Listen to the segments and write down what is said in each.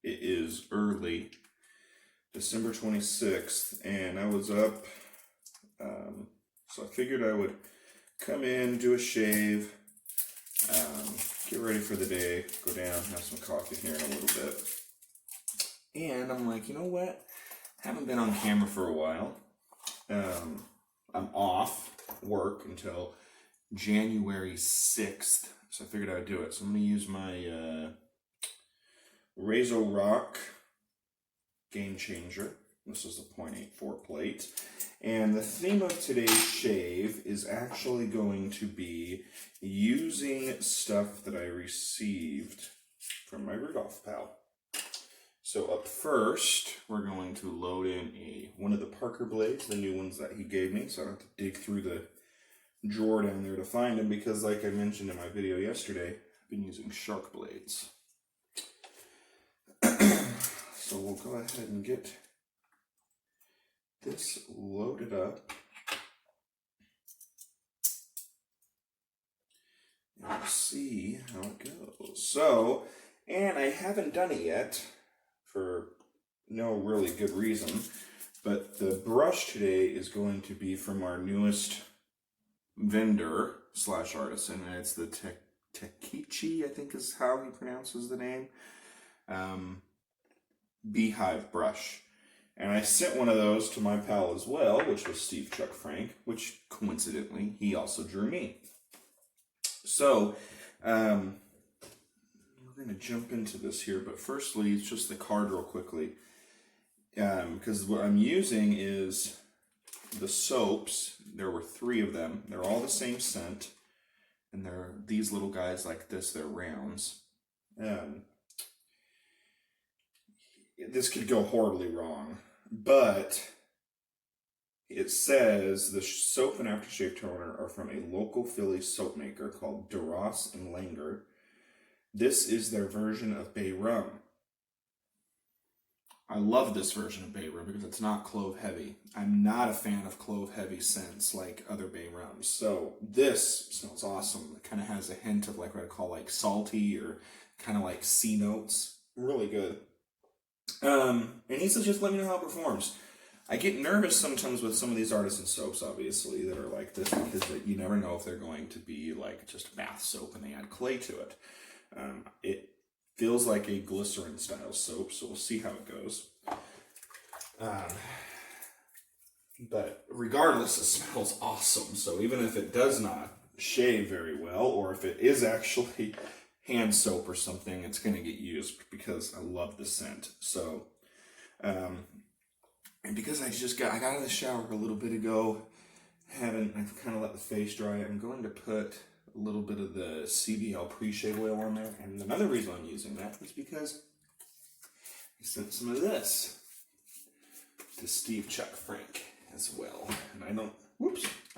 It is early, December 26th, and I was up, so I figured I would come in, do a shave, get ready for the day, go down, have some coffee here in a little bit. And I'm like, you know what? Haven't been on camera for a while. I'm off work until January 6th, so I figured I would do it. So I'm going to use my Razor Rock Game Changer. This is the .84 plate. And the theme of today's shave is actually going to be using stuff that I received from my Rudolph pal. So up first, we're going to load in one of the Parker blades, the new ones that he gave me, so I don't have to dig through the drawer down there to find them, because like I mentioned in my video yesterday, I've been using shark blades. So we'll go ahead and get this loaded up. And we'll see how it goes. So, and I haven't done it yet for no really good reason, but the brush today is going to be from our newest vendor / artisan, and it's the Takichi, I think is how he pronounces the name, Beehive brush. And I sent one of those to my pal as well, which was Steve Chuck Frank, which coincidentally he also drew me. So we're going to jump into this here, but firstly it's just the card real quickly, because what I'm using is the soaps. There were 3 of them. They're all the same scent, and they're these little guys like this. They're rounds. This could go horribly wrong, but it says the soap and aftershave toner are from a local Philly soap maker called DeRoss and Langer. This is their version of Bay Rum. I love this version of Bay Rum because it's not clove heavy. I'm not a fan of clove heavy scents like other Bay Rums. So this smells awesome. It kind of has a hint of like what I call like salty or kind of like sea notes. Really good. And he says just let me know how it performs. I get nervous sometimes with some of these artisan soaps, obviously, that are like this, because you never know if they're going to be like just bath soap and they add clay to it. It feels like a glycerin style soap, so we'll see how it goes. But regardless, it smells awesome. So even if it does not shave very well, or if it is actually hand soap or something, it's going to get used because I love the scent. So, and because I got out of the shower a little bit ago, I've kind of let the face dry. I'm going to put a little bit of the CBL pre-shave oil on there. And another reason I'm using that is because I sent some of this to Steve Chuck Frank as well. And I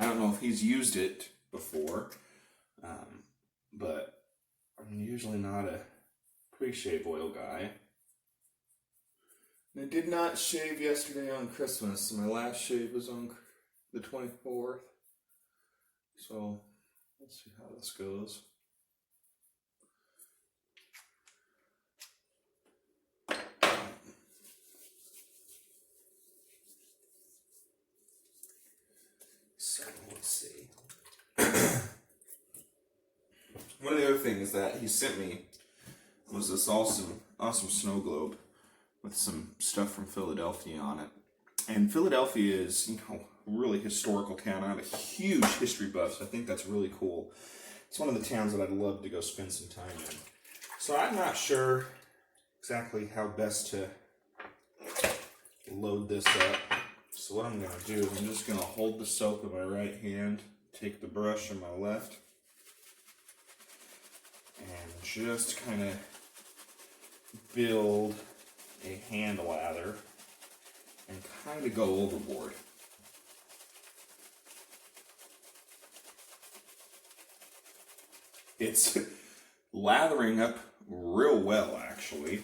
don't know if he's used it before, but I'm usually not a pre-shave oil guy. And I did not shave yesterday on Christmas. My last shave was on the 24th. So let's see how this goes. So let's see. One of the other things that he sent me was this awesome snow globe with some stuff from Philadelphia on it. And Philadelphia is, a really historical town. I'm a huge history buff, so I think that's really cool. It's one of the towns that I'd love to go spend some time in. So I'm not sure exactly how best to load this up. So what I'm going to do is I'm just going to hold the soap in my right hand, take the brush in my left, and just kind of build a hand lather and kind of go overboard. It's lathering up real well, actually,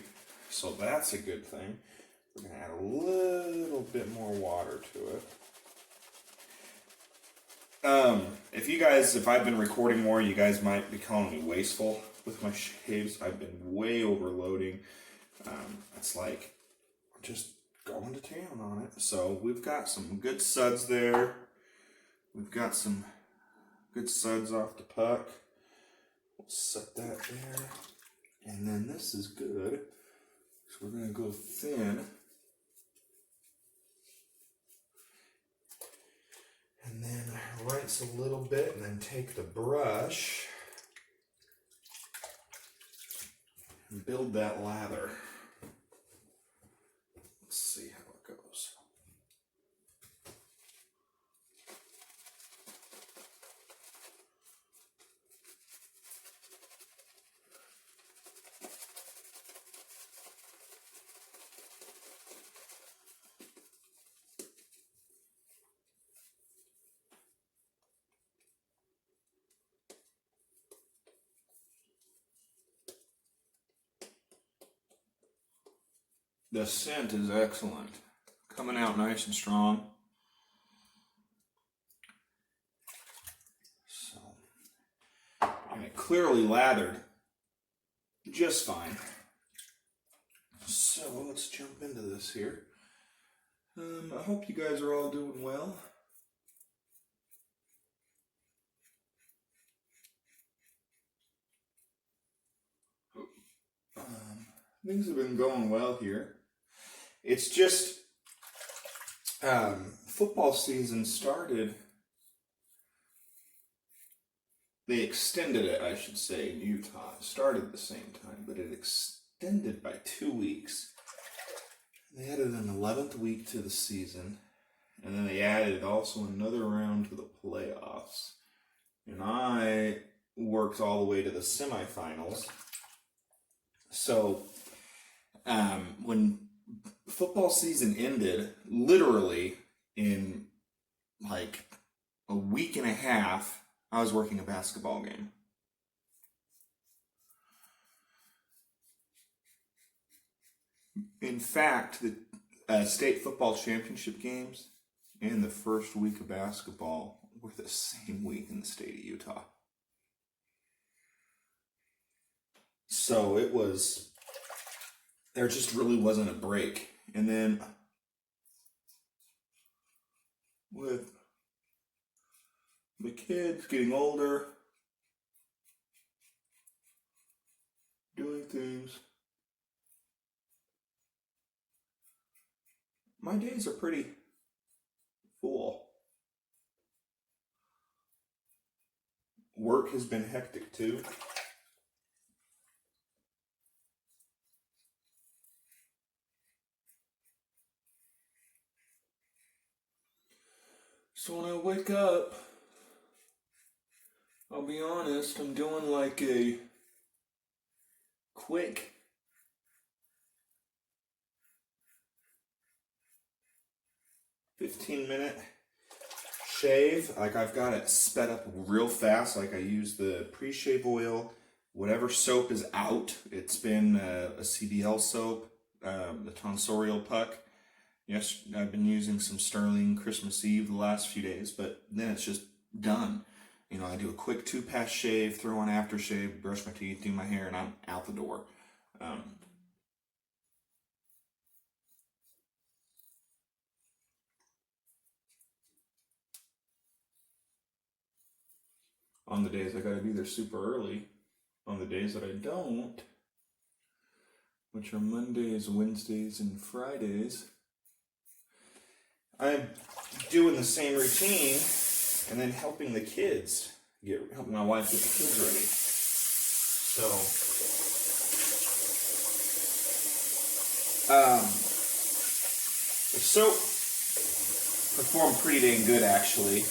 so that's a good thing. We're going to add a little bit more water to it. If I've been recording more, you guys might be calling me wasteful with my shaves. I've been way overloading. It's like we're just going to town on it. So we've got some good suds there. We've got some good suds off the puck. We'll set that there. And then this is good. So we're going to go thin. And then rinse a little bit and then take the brush and build that lather. Let's see how it goes. The scent is excellent. Coming out nice and strong. So, and it clearly lathered just fine. So let's jump into this here. I hope you guys are all doing well. Things have been going well here. It's just football season started. They extended it, I should say, in Utah. It started at the same time, but it extended by 2 weeks. They added an 11th week to the season, and then they added also another round to the playoffs. And I worked all the way to the semifinals. So when football season ended, literally in like a week and a half, I was working a basketball game. In fact, the state football championship games and the first week of basketball were the same week in the state of Utah. So it was, there just really wasn't a break. And then with the kids getting older, doing things, my days are pretty full. Work has been hectic too. So when I wake up, I'll be honest, I'm doing like a quick 15-minute shave. Like I've got it sped up real fast. Like I use the pre-shave oil, whatever soap is out. It's been a CBL soap, the tonsorial puck. Yes, I've been using some Sterling Christmas Eve the last few days, but then it's just done. You know, I do a quick 2-pass shave, throw on aftershave, brush my teeth, do my hair, and I'm out the door. On the days I gotta be there super early. On the days that I don't, which are Mondays, Wednesdays, and Fridays, I'm doing the same routine and then helping the kids, helping my wife get the kids ready. So, the soap performed pretty dang good actually.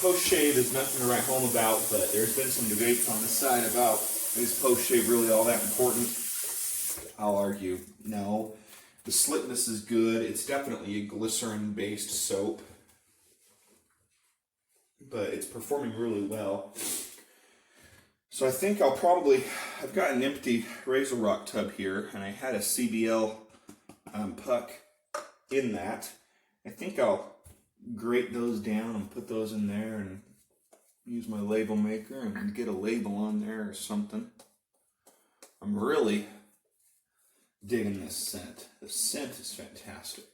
Post-shave is nothing to write home about, but there's been some debates on the side about, is post-shave really all that important? I'll argue, no. The slickness is good. It's definitely a glycerin-based soap, but it's performing really well. So I think I've got an empty Razor Rock tub here, and I had a CBL puck in that. I think I'll grate those down and put those in there and use my label maker and get a label on there or something. I'm really digging this scent. The scent is fantastic.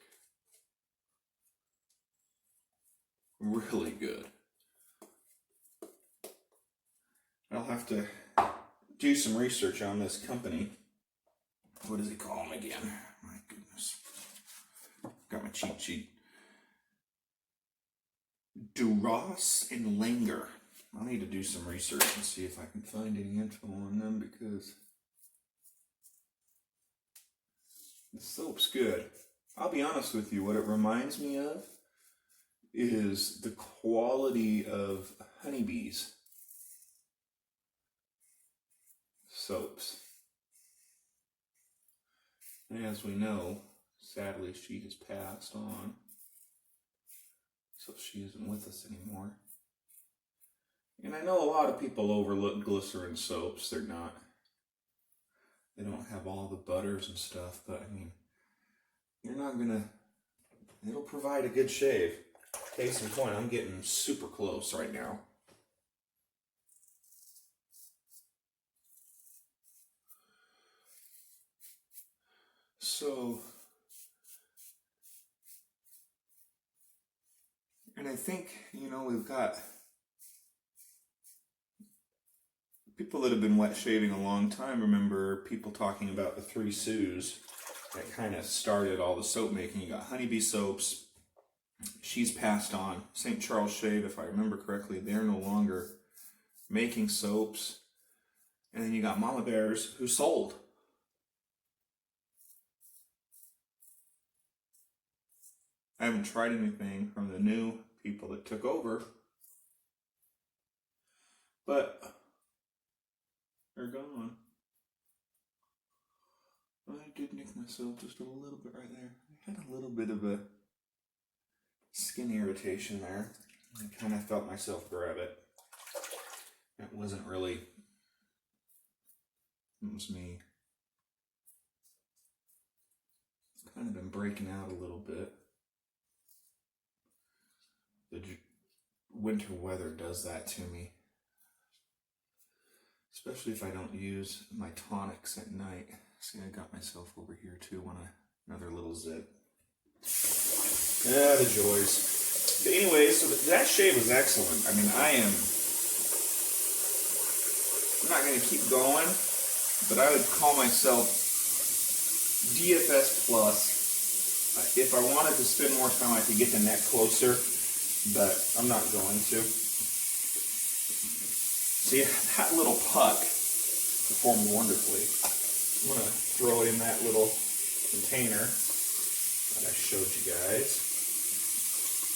Really good. I'll have to do some research on this company. What does he call them again? My goodness. Got my cheat sheet. Duras and Langer. I'll need to do some research and see if I can find any info on them, because the soap's good. I'll be honest with you, what it reminds me of is the quality of honeybees soaps. And as we know, sadly she has passed on, so she isn't with us anymore. And I know a lot of people overlook glycerin soaps. They don't have all the butters and stuff, but I mean, it'll provide a good shave. Case in point, I'm getting super close right now. So, and I think, we've got people that have been wet shaving a long time. Remember people talking about the 3 Sues that kind of started all the soap making. You got honeybee soaps. She's passed on. St. Charles Shave, if I remember correctly, they're no longer making soaps. And then you got Mama Bears, who sold. I haven't tried anything from the new people that took over, but they're gone. I did nick myself just a little bit right there. I had a little bit of a skin irritation there. I kind of felt myself grab it. It wasn't really, it was me. Kind of been breaking out a little bit. The winter weather does that to me. Especially if I don't use my tonics at night. See, I got myself over here too on another little zit. Yeah, the joys. But anyway, so that shave was excellent. I mean, I'm not going to keep going, but I would call myself DFS plus. If I wanted to spend more time, I could get the neck closer, but I'm not going to. See, that little puck performed wonderfully. I'm going to throw it in that little container that I showed you guys.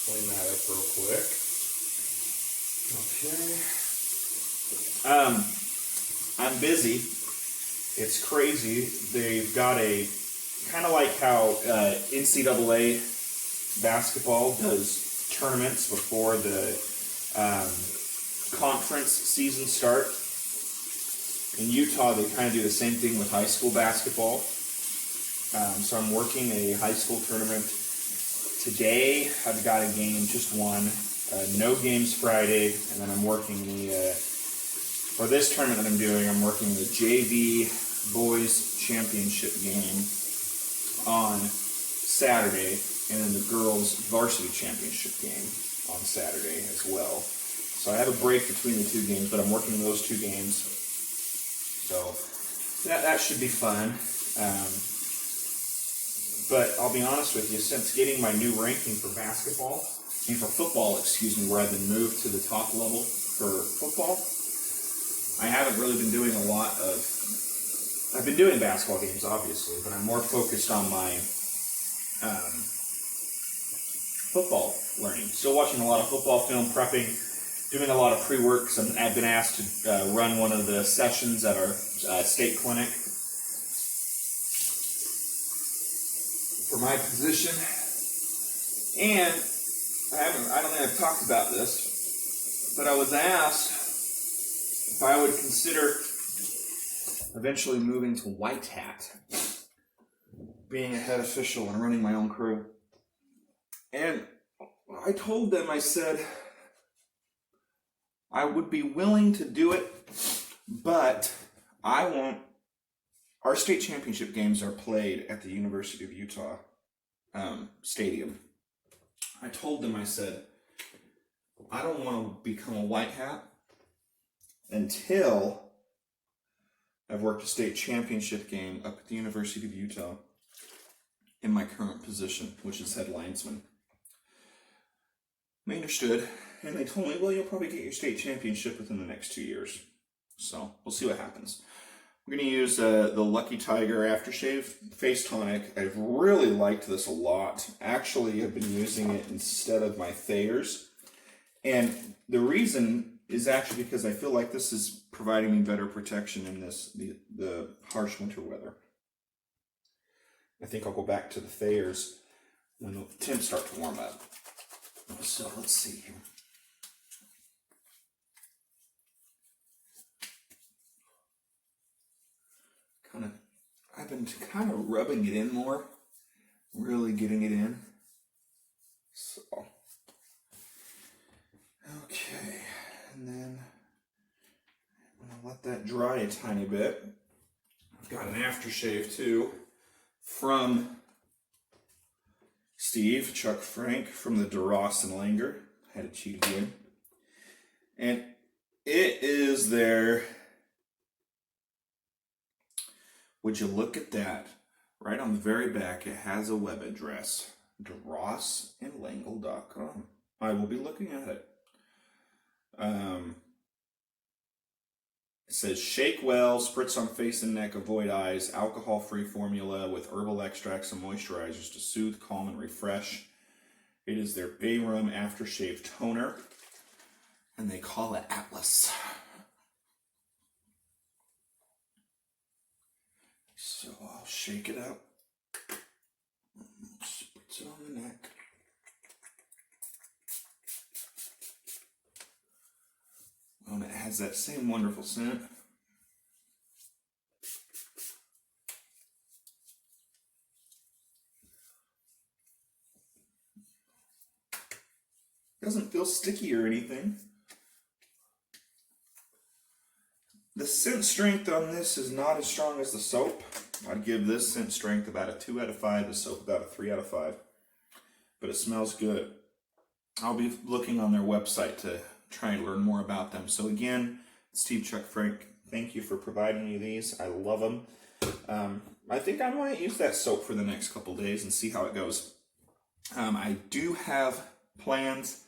Clean that up real quick. Okay. I'm busy. It's crazy. They've got a, kind of like how NCAA basketball does tournaments before the conference season start. In Utah, they kind of do the same thing with high school basketball. So I'm working a high school tournament today. I've got a game, just one. No games Friday, and then I'm working for this tournament that I'm doing, I'm working the JV Boys Championship game on Saturday, and then the Girls Varsity Championship game on Saturday as well. So I have a break between the 2 games, but I'm working those 2 games. So that should be fun. But I'll be honest with you, since getting my new ranking for football, where I've been moved to the top level for football, I haven't really been doing a lot of, I've been doing basketball games obviously, but I'm more focused on my football learning. Still watching a lot of football film, prepping, doing a lot of pre-work, because I've been asked to run one of the sessions at our state clinic for my position. And I don't think I've talked about this, but I was asked if I would consider eventually moving to white hat, being a head official and running my own crew. And I told them, I said, I would be willing to do it, but I won't our state championship games are played at the University of Utah stadium. I told them, I said, I don't want to become a white hat until I've worked a state championship game up at the University of Utah in my current position, which is head linesman. They understood, and they told me, well, you'll probably get your state championship within the next 2 years. So we'll see what happens. We're going to use the Lucky Tiger Aftershave Face Tonic. I've really liked this a lot. Actually, I've been using it instead of my Thayers. And the reason is actually because I feel like this is providing me better protection in the harsh winter weather. I think I'll go back to the Thayers when the temps start to warm up. So let's see here. I've been kind of rubbing it in more, really getting it in. So, okay, and then I'm gonna let that dry a tiny bit. I've got an aftershave too from Steve, Chuck Frank from the DeRoss and Langer. Had to cheat again. And it is their, would you look at that? Right on the very back, it has a web address, DeRossandLangle.com. I will be looking at it. It says, shake well, spritz on face and neck, avoid eyes, alcohol-free formula with herbal extracts and moisturizers to soothe, calm, and refresh. It is their Bay Rum Aftershave Toner, and they call it Atlas. So I'll shake it up, spritz it on the neck. And it has that same wonderful scent. Doesn't feel sticky or anything. The scent strength on this is not as strong as the soap. I'd give this scent strength about a 2 out of 5, the soap about a 3 out of 5. But it smells good. I'll be looking on their website to try and learn more about them. So again, Steve, Chuck, Frank, thank you for providing me these. I love them. I think I might use that soap for the next couple days and see how it goes. I do have plans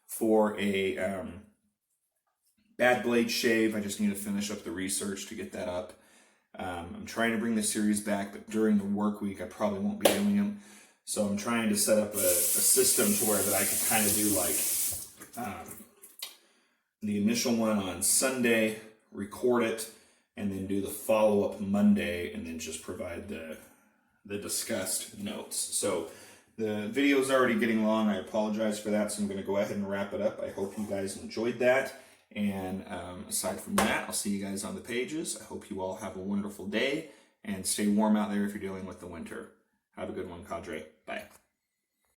for a bad blade shave. I just need to finish up the research to get that up. I'm trying to bring the series back, but during the work week I probably won't be doing them. So I'm trying to set up a system to where that I can kind of do like the initial one on Sunday, record it, and then do the follow-up Monday, and then just provide the discussed notes. So the video is already getting long. I apologize for that, so I'm going to go ahead and wrap it up. I hope you guys enjoyed that. And aside from that, I'll see you guys on the pages. I hope you all have a wonderful day, and stay warm out there if you're dealing with the winter. Have a good one, Cadre. Bye.